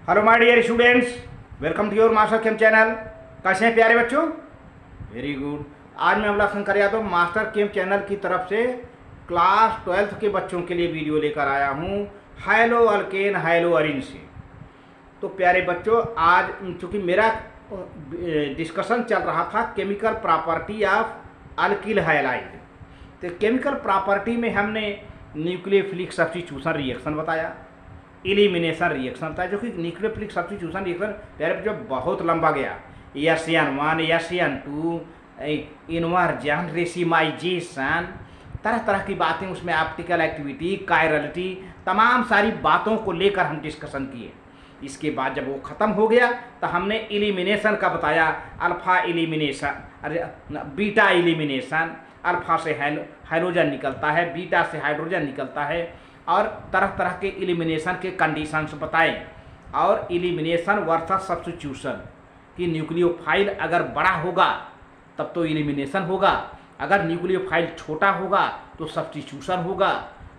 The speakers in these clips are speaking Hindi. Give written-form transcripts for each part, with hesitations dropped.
Hello my dear students, welcome to your master chem channel. कैसे हैं प्यारे बच्चों? Very good. आज मैं Amla Shankar Yadav master chem channel की तरफ से क्लास 12th के बच्चों के लिए वीडियो लेकर आया हूं हाइलो अल्केन हाइलो अरीन से। तो प्यारे बच्चों, आज चूँकि मेरा डिस्कशन चल रहा था chemical property of alkyl halide, तो केमिकल प्रॉपर्टी में हमने न्यूक्लियोफिलिक सब्स्टिट्यूशन रिएक्शन बताया, एलिमिनेशन रिएक्शन था, जो कि न्यूक्लियोफिलिक सब्स्टिट्यूशन रिएक्शन प्यारे बच्चों बहुत लंबा गया। SN1, SN2, इन्वर्जन, रेसिमाइजेशन, तरह तरह की बातें उसमें, ऑप्टिकल एक्टिविटी, कायरलिटी, तमाम सारी बातों को लेकर हम डिस्कशन किए। इसके बाद जब वो ख़त्म हो गया तो हमने एलिमिनेशन का बताया, alpha elimination, beta elimination, alpha से हाइड्रोजन निकलता है, बीटा से हाइड्रोजन निकलता है, और तरह तरह के एलिमिनेशन के कंडीशंस बताए, और एलिमिनेशन वर्सेस सब्स्टिट्यूशन कि न्यूक्लियोफाइल अगर बड़ा होगा तब तो एलिमिनेशन होगा, अगर न्यूक्लियोफाइल छोटा होगा तो सब्स्टिट्यूशन होगा।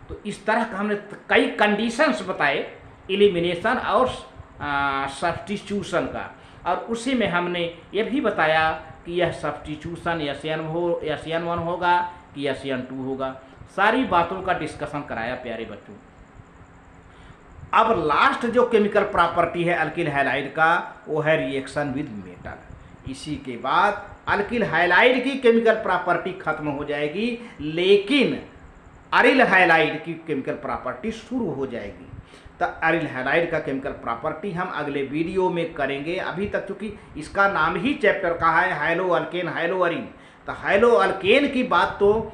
तो इस तरह का हमने कई कंडीशंस बताए एलिमिनेशन और सब्स्टिट्यूशन का, और उसी में हमने ये भी बताया कि यह सब्स्टिट्यूशन SN1 होगा कि SN2 होगा। सारी बातों का डिस्कशन कराया प्यारे बच्चों। अब लास्ट जो केमिकल प्रॉपर्टी है अल्किल हैलाइड का, वो है रिएक्शन विद मेटल। इसी के बाद अल्किल हैलाइड की केमिकल प्रॉपर्टी खत्म हो जाएगी, लेकिन अरिल हैलाइड की केमिकल प्रॉपर्टी शुरू हो जाएगी। तो अरिल हैलाइड का केमिकल प्रॉपर्टी हम अगले वीडियो में करेंगे। अभी तक चूँकि इसका नाम ही चैप्टर का है हाइलो अल्केन हाइलो अरीन, तो हाइलो अल्केन की बात तो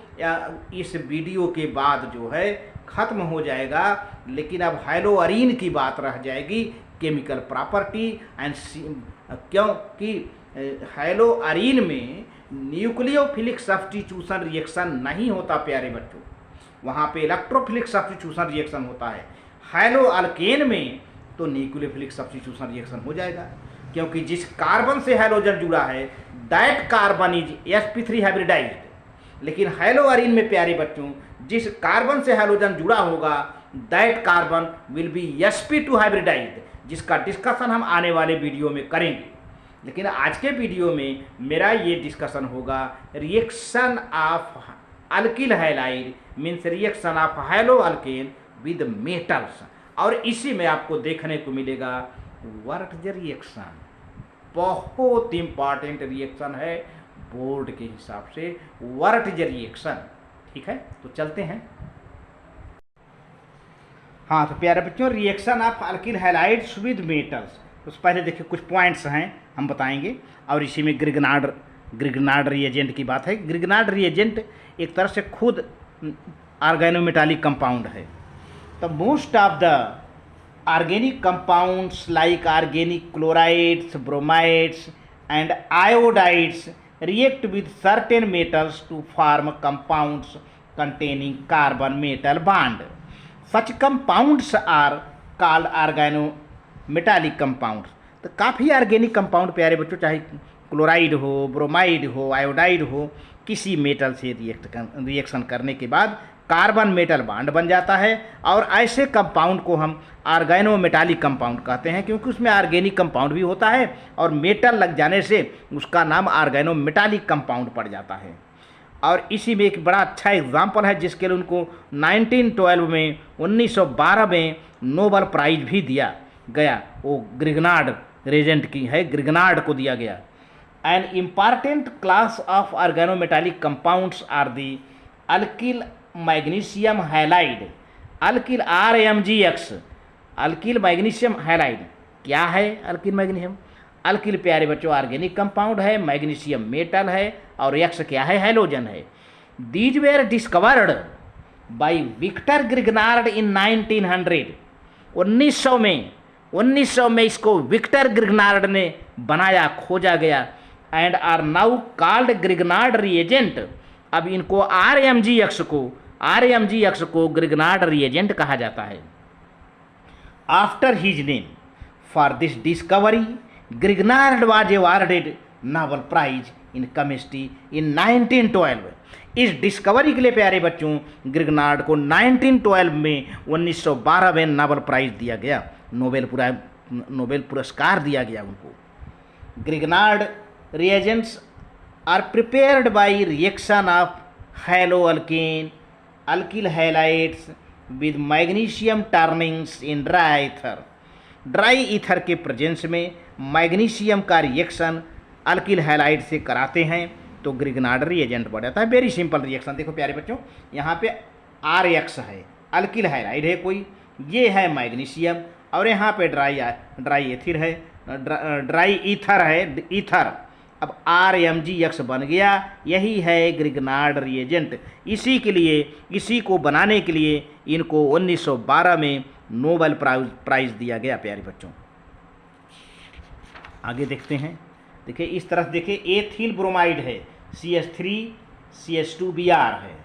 इस वीडियो के बाद जो है ख़त्म हो जाएगा, लेकिन अब हाइलो अरीन की बात रह जाएगी, केमिकल प्रॉपर्टी एंड, क्योंकि हाइलो अरीन में न्यूक्लियोफिलिक सब्स्टिट्यूशन रिएक्शन नहीं होता प्यारे बच्चों, वहाँ पे इलेक्ट्रोफिलिक सब्स्टिट्यूशन रिएक्शन होता है। हाइलो अल्केन में तो न्यूक्लियोफिलिक सब्स्टिट्यूशन रिएक्शन हो जाएगा, क्योंकि जिस कार्बन से हाइड्रोजन जुड़ा है that carbon is sp3 hybridized. लेकिन हाइलो अरीन में प्यारे बच्चों जिस कार्बन से हाइड्रोजन जुड़ा होगा that carbon will be sp2 hybridized, जिसका डिस्कशन हम आने वाले वीडियो में करेंगे। लेकिन आज के वीडियो में मेरा ये डिस्कशन होगा reaction of alkyl halide means reaction of high-low alkane with metals, और इसी में आपको देखने को मिलेगा वर्टज रिएक्शन। बहुत इंपॉर्टेंट रिएक्शन है बोर्ड के हिसाब से, वर्टज रिएक्शन। ठीक है, तो चलते हैं। हाँ, तो प्यारे बच्चों, reaction of alkyl halides with metals, तो पहले देखिए कुछ पॉइंट्स हैं हम बताएंगे, और इसी में ग्रिग्नार्ड रिएजेंट की बात है। ग्रिग्नार्ड रिएजेंट एक तरह से खुद ऑर्गेनोमेटालिक कंपाउंड है। तो most of the organic compounds like organic chlorides, bromides and iodides react with certain metals to form compounds containing carbon metal bond. Such compounds are called organometallic compounds. तो काफ़ी ऑर्गेनिक कंपाउंड प्यारे बच्चों, चाहे क्लोराइड हो, ब्रोमाइड हो, आयोडाइड हो, किसी मेटल से रिएक्शन करने के बाद कार्बन मेटल बॉन्ड बन जाता है, और ऐसे कंपाउंड को हम ऑर्गेनोमेटालिक कंपाउंड कहते हैं, क्योंकि उसमें ऑर्गेनिक कंपाउंड भी होता है और मेटल लग जाने से उसका नाम ऑर्गेनोमेटालिक कंपाउंड पड़ जाता है। और इसी में एक बड़ा अच्छा एग्जाम्पल है जिसके लिए उनको 1912 में नोबेल प्राइज भी दिया गया, वो ग्रिग्नार्ड रिएजेंट की है, ग्रिग्नार्ड को दिया गया। An important class of organometallic compounds are the alkyl magnesium halide, alkyl RMgX, alkyl magnesium halide. क्या है अल्किल मैग्नीशियम? अल्किल प्यारे बच्चों ऑर्गेनिक कंपाउंड है, मैग्नीशियम मेटल है, और X क्या है? हैलोजन है। These were discovered by Victor Grignard in 1900, 1900 में इसको विक्टर ग्रिग्नार्ड ने बनाया, खोजा गया, and are now called Grignard reagent. अब इनको RMgX को ग्रिग्नार्ड रिएजेंट कहा जाता है। After his name for this discovery Grignard was awarded Nobel prize in chemistry in 1912। इस डिस्कवरी के लिए प्यारे बच्चों ग्रिग्नार्ड को 1912 में 1912 में नोबेल प्राइज दिया गया, नोबेल नोबेल पुरस्कार दिया गया उनको। Grignard reagents are prepared by reaction of haloalkane alkyl halides with magnesium turnings in dry ether. Dry ether के प्रेजेंस में मैग्नीशियम का रिएक्शन अल्किल हैलाइड से कराते हैं तो ग्रिग्नार्ड रिएजेंट बढ़ जाता है। Very simple reaction. देखो प्यारे बच्चों, यहाँ पे RX है, अल्किल हैलाइड है कोई, ये है मैग्नीशियम, और यहाँ पे ड्राई एथिर है, ड्राई ईथर है, ईथर। अब RMgX बन गया, यही है ग्रिग्नार्ड रिएजेंट। इसी को बनाने के लिए इनको 1912 में नोबेल प्राइज दिया गया प्यारे बच्चों। आगे देखते हैं। देखिए इस तरह देखिए, एथिल ब्रोमाइड है, CH3CH2Br है,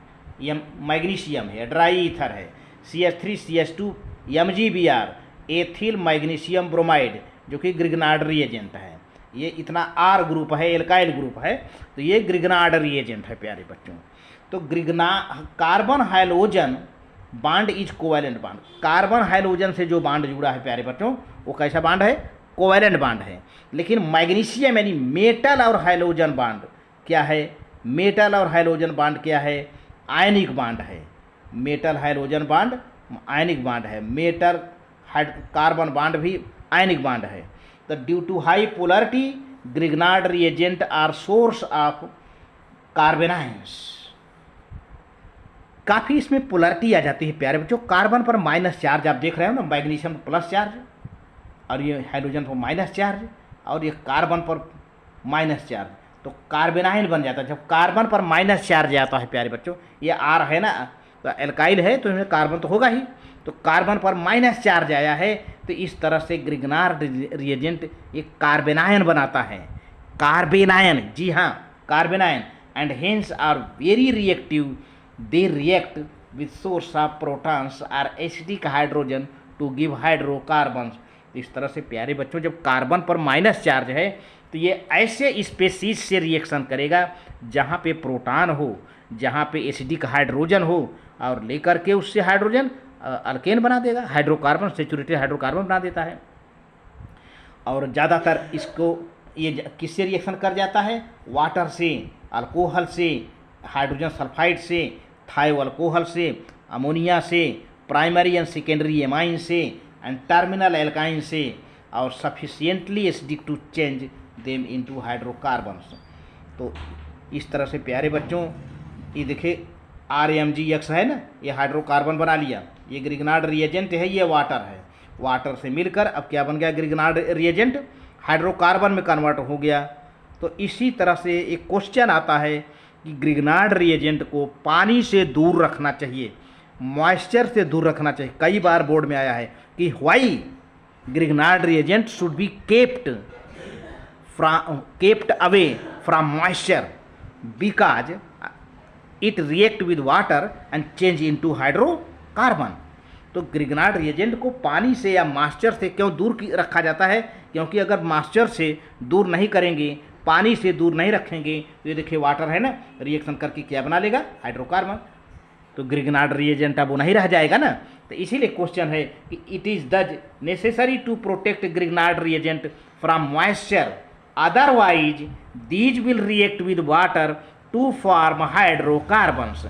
यह मैग्नीशियम है, ड्राई ईथर है, CH3CH2MgBr, एथिल मैग्नीशियम ब्रोमाइड, जो कि ग्रिग्नार्ड रिएजेंट है। ये इतना R ग्रुप है, एल्काइल ग्रुप है, तो ये ग्रिग्नार्ड रिएजेंट है प्यारे बच्चों। तो कार्बन हाइड्रोजन बाड इज कोवैलेंट बाड। कार्बन हाइड्रोजन से जो बाड जुड़ा है प्यारे बच्चों, वो कैसा बाड है? कोवैलेंट बाड है। लेकिन मैग्नीशियम यानी मेटल और हाइड्रोजन बाड क्या है? मेटल और हाइड्रोजन बाड क्या है? आयनिक बाड है। मेटल हाइड्रोजन बाड आयनिक बाड है। मेटल कार्बन बाड भी आयनिक बाड है। तो due to high polarity Grignard reagent are source of carbanions. काफ़ी इसमें पोलरिटी आ जाती है प्यारे बच्चों। कार्बन पर माइनस चार्ज आप देख रहे हो ना, मैग्नीशियम पर प्लस चार्ज, और ये हाइड्रोजन पर माइनस चार्ज, और ये कार्बन पर माइनस चार्ज, तो कार्बेनाइन बन जाता है। जब कार्बन पर माइनस चार्ज आता है प्यारे बच्चों, ये R है ना, तो एल्काइल है तो इसमें कार्बन तो होगा ही, तो कार्बन पर माइनस चार्ज आया है, तो इस तरह से ग्रिग्नार्ड रिएजेंट एक कार्बेनायन बनाता है। कार्बेनायन, जी हाँ carbanion, and hence are very reactive. They react with source of protons or acidic hydrogen to give hydrocarbons. इस तरह से प्यारे बच्चों, जब कार्बन पर माइनस चार्ज है तो ये ऐसे स्पेसीज से रिएक्शन करेगा जहाँ पे प्रोटॉन हो, जहाँ पे एसिडिक हाइड्रोजन हो, और लेकर के उससे हाइड्रोजन अल्केन बना देगा, हाइड्रोकार्बन, सेचुरेटेड हाइड्रोकार्बन बना देता है। और ज़्यादातर इसको ये किससे रिएक्शन कर जाता है? वाटर से, अल्कोहल से, हाइड्रोजन सल्फाइड से, थायो अल्कोहल से, अमोनिया से, प्राइमरी एंड सेकेंडरी एमाइन से, एंड टर्मिनल एल्काइन से, और sufficiently acidic to change them into hydrocarbons. तो इस तरह से प्यारे बच्चों, ये देखिए RMgX है ना, ये हाइड्रोकार्बन बना लिया, ये ग्रिग्नार्ड रिएजेंट है, ये वाटर है, वाटर से मिलकर अब क्या बन गया? ग्रिग्नार्ड रिएजेंट हाइड्रोकार्बन में कन्वर्ट हो गया। तो इसी तरह से एक क्वेश्चन आता है कि ग्रिग्नार्ड रिएजेंट को पानी से दूर रखना चाहिए, मॉइस्चर से दूर रखना चाहिए। कई बार बोर्ड में आया है कि why Grignard reagent should be kept away from moisture because it react with water and change into hydrocarbon। तो ग्रिग्नार्ड रिएजेंट को पानी से या मॉइस्चर से क्यों दूर रखा जाता है? क्योंकि अगर मॉइस्चर से दूर नहीं करेंगे, पानी से दूर नहीं रखेंगे, तो ये देखिए वाटर है ना, रिएक्शन करके क्या बना लेगा? हाइड्रोकार्बन। तो ग्रिग्नार्ड रिएजेंट अब वो नहीं रह जाएगा ना। तो इसीलिए क्वेश्चन है कि it is thus necessary to protect Grignard reagent from moisture, otherwise these will react with water to form hydrocarbons।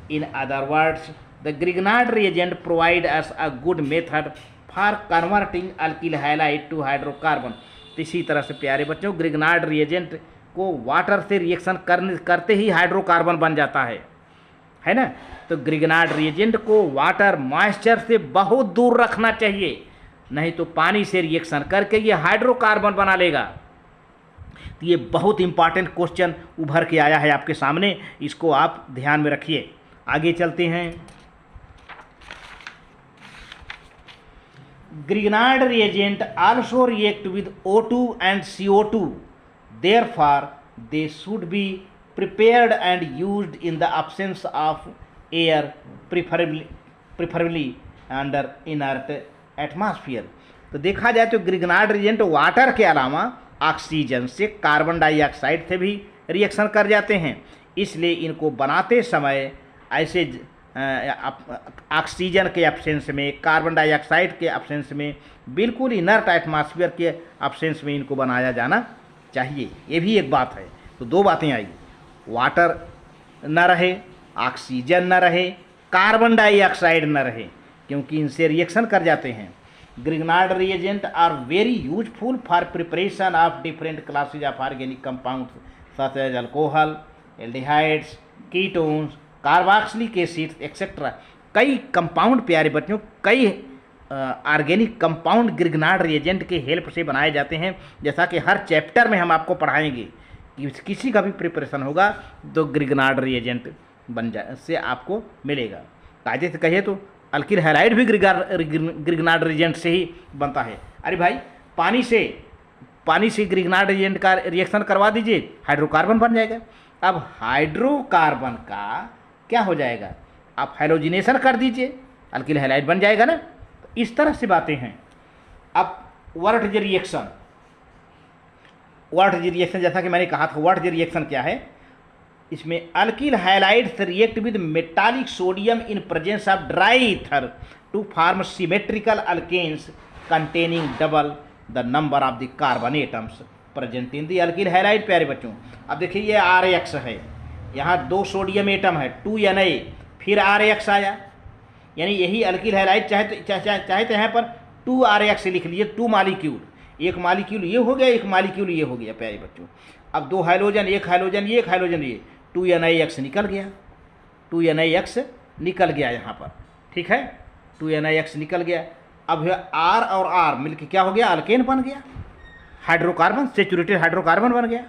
In other words, the Grignard reagent provide us a good method for converting alkyl halide to hydrocarbon। तो इसी तरह से प्यारे बच्चों, ग्रिग्नार्ड रिएजेंट को वाटर से रिएक्शन करते ही हाइड्रोकार्बन बन जाता है ना। तो ग्रिग्नार्ड रिएजेंट को वाटर मॉइस्चर से बहुत दूर रखना चाहिए, नहीं तो पानी से रिएक्शन करके ये हाइड्रोकार्बन बना लेगा। तो ये बहुत इंपॉर्टेंट क्वेश्चन उभर के आया है आपके सामने, इसको आप ध्यान में रखिए। आगे चलते हैं। Grignard reagent also react with O2 and CO2, therefore they should be prepared and used in the absence of air, preferably under inert atmosphere. तो देखा जाए तो ग्रिग्नार्ड रिएजेंट वाटर के अलावा ऑक्सीजन से, कार्बन डाइऑक्साइड से भी रिएक्शन कर जाते हैं, इसलिए इनको बनाते समय ऐसे ऑक्सीजन के एब्सेंस में, कार्बन डाइऑक्साइड के एब्सेंस में, बिल्कुल इनर्ट एटमॉस्फेयर के एब्सेंस में इनको बनाया जाना चाहिए। ये भी एक बात है। तो दो बातें आई, वाटर न रहे, ऑक्सीजन न रहे, कार्बन डाइऑक्साइड न रहे, क्योंकि इनसे रिएक्शन कर जाते हैं। Grignard reagent are very useful for preparation of different classes of organic compounds such as alcohol, aldehydes, ketones, carboxylic acid etcetera. कई कंपाउंड प्यारे बच्चों, कई ऑर्गेनिक कंपाउंड ग्रिग्नार्ड रिएजेंट के हेल्प से बनाए जाते हैं। जैसा कि हर चैप्टर में हम आपको पढ़ाएंगे कि किसी का भी प्रिपरेशन होगा तो ग्रिग्नार्ड रिएजेंट बन जा से आपको मिलेगा। कायदे से कहिए तो अल्किल हैलाइड भी ग्रिग्नार्ड रिएजेंट से ही बनता है। अरे भाई, पानी से ग्रिग्नार्ड रिएजेंट का रिएक्शन करवा दीजिए, हाइड्रोकार्बन बन जाएगा। अब हाइड्रोकार्बन का क्या हो जाएगा, आप हैलोजिनेशन कर दीजिए, अल्किल हैलाइड बन जाएगा ना। तो इस तरह से बातें हैं। अब वर्ट रिएक्शन, जैसा कि मैंने कहा था, वर्ट रिएक्शन क्या है, इसमें alkyl halides react with metallic sodium in presence of dry ether to form symmetrical alkanes containing double the number of the carbon atoms present in the alkyl halide. प्यारे बच्चों, अब देखिए ये RX है, यहाँ 2 सोडियम एटम है, 2 Na, फिर RX आया, यानी यही अल्किल हैलाइड। चाहे तो यहाँ पर 2 RX लिख लीजिए, 2 मालिक्यूल, एक मालिक्यूल ये हो गया, एक मालिक्यूल ये हो गया प्यारे बच्चों। अब 2 हाइड्रोजन, एक हाइड्रोजन ये, एक हाइड्रोजन ये, 2 NaX निकल गया, 2 NaX निकल गया यहाँ पर, ठीक है, 2 NaX निकल गया। अब R और R मिलकर क्या हो गया, अल्केन बन गया, हाइड्रोकार्बन, सेचुरेटेड हाइड्रोकार्बन बन गया।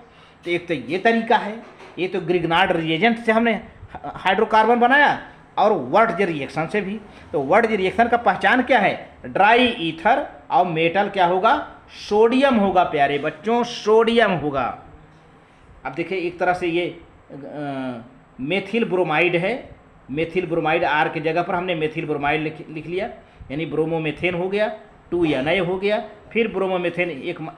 तो एक तो ये तरीका है, ये तो ग्रिग्नार्ड रिएजेंट से हमने हाइड्रोकार्बन बनाया, और वर्ट रिएक्शन से भी। तो वर्ट रिएक्शन का पहचान क्या है, ड्राई ईथर और मेटल क्या होगा, सोडियम होगा प्यारे बच्चों, सोडियम होगा। अब देखिए एक तरह से ये मेथिल ब्रोमाइड है, मेथिल ब्रोमाइड R की जगह पर हमने मेथिल ब्रोमाइड लिख लिया, यानी ब्रोमोमेथेन हो गया, 2 Na हो गया, फिर ब्रोमोमेथेन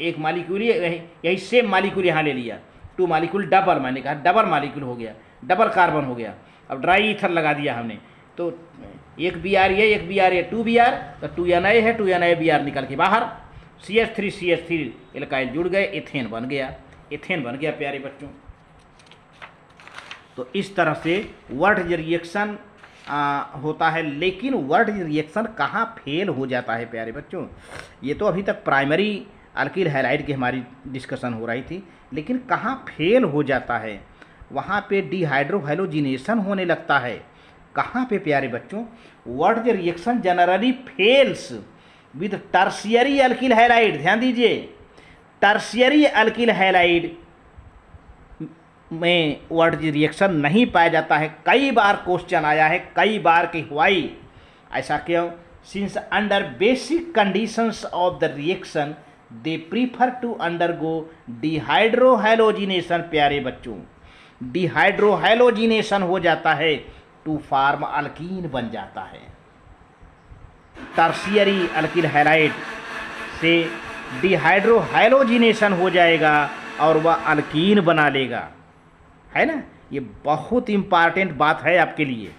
एक मालिक्यूल, यही सेम मालिक्यूल यहाँ ले लिया, 2 मालिक्यूल डबल, मैंने कहा डबल मालिक्यूल हो गया, डबल कार्बन हो गया। अब ड्राई ईथर लगा दिया हमने, तो एक Br ये, एक Br ये, 2 Br, तो 2 Na है, 2 Na Br निकल के बाहर, CH3 एल्काइल जुड़ गए, एथेन बन गया प्यारे बच्चों। तो इस तरह से वर्ट रिएक्शन होता है। लेकिन वर्ट रिएक्शन कहाँ फेल हो जाता है प्यारे बच्चों, ये तो अभी तक प्राइमरी अल्किल हैलाइड की हमारी डिस्कशन हो रही थी, लेकिन कहाँ फेल हो जाता है, वहाँ पे डिहाइड्रोहैलोजिनेशन होने लगता है। कहाँ पे प्यारे बच्चों, Wurtz reaction generally fails with tertiary alkyl halide. ध्यान दीजिए, टर्शियरी अल्किल हैलाइड में वर्ट रिएक्शन नहीं पाया जाता है। कई बार क्वेश्चन आया है, कई बार कि व्हाई, ऐसा क्यों, since under basic conditions of the reaction they prefer to undergo dehydrohalogenation. प्यारे बच्चों, डिहाइड्रोहैलोजिनेशन हो जाता है, टू फॉर्म अल्कीन बन जाता है। टर्शियरी अल्किल हैलाइड से डिहाइड्रोहैलोजिनेशन हो जाएगा और वह अल्कीन बना लेगा, है ना। ये बहुत इंपॉर्टेंट बात है आपके लिए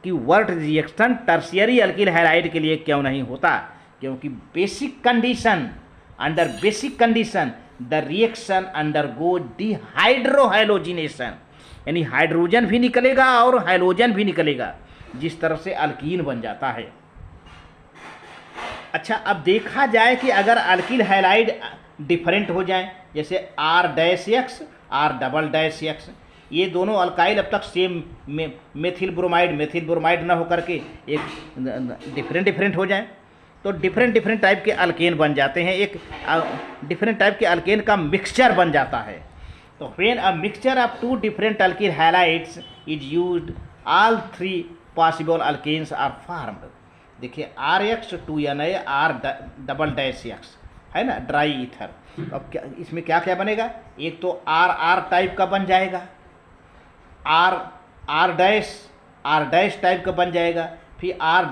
कि Wurtz reaction tertiary alkyl halide के लिए क्यों नहीं होता, क्योंकि basic condition, under basic condition the reaction undergo dehydrohalogenation, यानी हाइड्रोजन भी निकलेगा और हैलोजन भी निकलेगा, जिस तरह से अल्कीन बन जाता है। अच्छा, अब देखा जाए कि अगर अल्किल हैलाइड डिफरेंट हो जाए, जैसे R-X, R-XX, ये दोनों अल्काइल अब तक सेम मेथिल ब्रोमाइड न होकर के एक डिफरेंट हो जाए, तो डिफरेंट टाइप के अल्केन बन जाते हैं, एक डिफरेंट टाइप के अल्केन का मिक्सचर बन जाता है। तो when a mixture of 2 different alkyl halides is used, all 3 possible alkanes are formed. देखिए RX, 2 Na, R-XX है ना, ड्राई ईथर। अब क्या इसमें क्या क्या बनेगा, एक तो R टाइप का बन जाएगा, R डैश टाइप का बन जाएगा, फिर R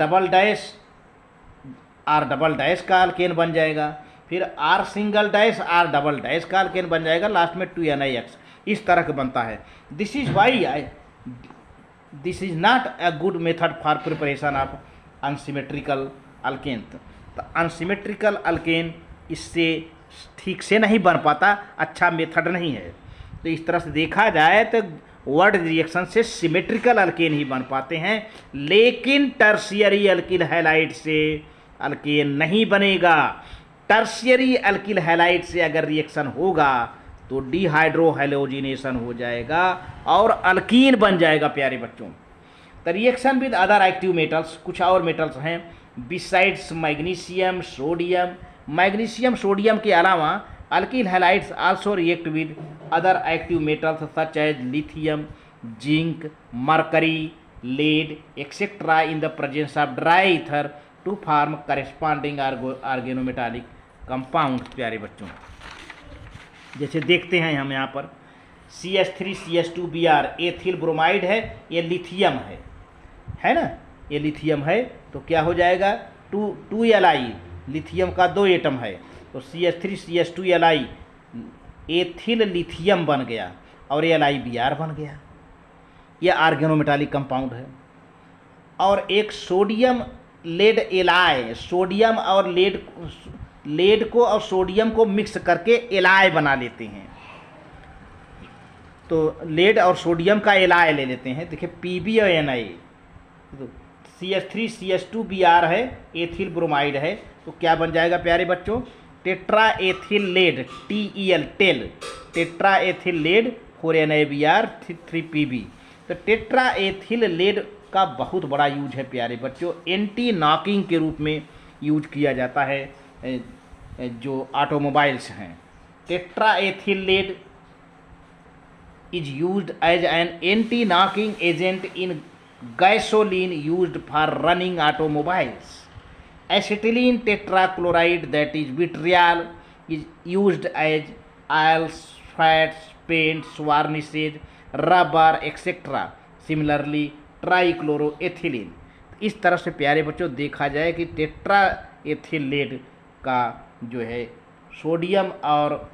डबल डैश का अल्केन बन जाएगा, फिर R single dash, R double dash का अल्केन बन जाएगा, लास्ट में 2 NaX। इस तरह का बनता है। This is why this is not a good method for preparation of unsymmetrical alkane. तो अनसिमेट्रिकल अल्केन इससे ठीक से नहीं बन पाता, अच्छा मेथड नहीं है। तो इस तरह से देखा जाए तो वर्ड रिएक्शन से सिमेट्रिकल अल्केन ही बन पाते हैं, लेकिन टर्शियरी अल्किल हैलाइड से अल्केन नहीं बनेगा। टर्शियरी अल्किल हैलाइड से अगर रिएक्शन होगा तो डिहाइड्रोहैलोजिनेशन हो जाएगा और अल्कीन बन जाएगा प्यारे बच्चों। तो reaction with other active metals, कुछ और मेटल्स हैं besides magnesium sodium. Magnesium sodium के अलावा alkyl halides also react with other active metals such as lithium, zinc, mercury, lead etcetera in the presence of dry ether to form corresponding organometallic compound. प्यारे बच्चों, जैसे देखते हैं हम यहाँ पर CH3CH2Br एथिल ब्रोमाइड है, ये लिथियम है ना, ये लिथियम है तो क्या हो जाएगा 2Li, लिथियम का 2 एटम है तो CH3CH2Li एथिल लिथियम बन गया और LiBr बन गया, ये आर्गेनोमेटालिक कंपाउंड है। और एक सोडियम लेड एलाय, सोडियम और लेड को और सोडियम को मिक्स करके एलाय बना लेते हैं, तो लेड और सोडियम का एलाय ले लेते हैं। देखिए Pb और Na, तो CH3CH2Br है, एथिल ब्रोमाइड है, तो क्या बन जाएगा प्यारे बच्चों tetra ethyl lead, TEL TEL, tetra ethyl lead 4NaBr 3Pb। तो टेट्रा एथिल लेड का बहुत बड़ा यूज है प्यारे बच्चों, एंटी नॉकिंग के रूप में यूज किया जाता है जो ऑटोमोबाइल्स हैं। Tetra ethyl lead is used as an anti knocking agent in gasoline used for running automobiles. Acetylene tetrachloride that is vitriol is used as oils, fats, paints, varnishes, rubber etcetera. Similarly trichloroethylene. इस तरह से प्यारे बच्चों देखा जाए कि टेट्रा एथिल लेड का जो है सोडियम और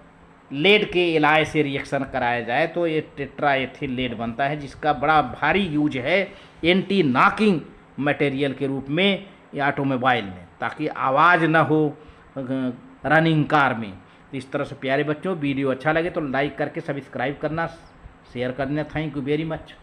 लेड के एलाय से रिएक्शन कराया जाए तो ये टेट्रा एथिल लेड बनता है, जिसका बड़ा भारी यूज है एंटी नॉकिंग मटेरियल के रूप में या ऑटोमोबाइल में, ताकि आवाज़ ना हो रनिंग कार में। तो इस तरह से प्यारे बच्चों वीडियो अच्छा लगे तो लाइक करके सब्सक्राइब करना, शेयर करना। Thank you very much.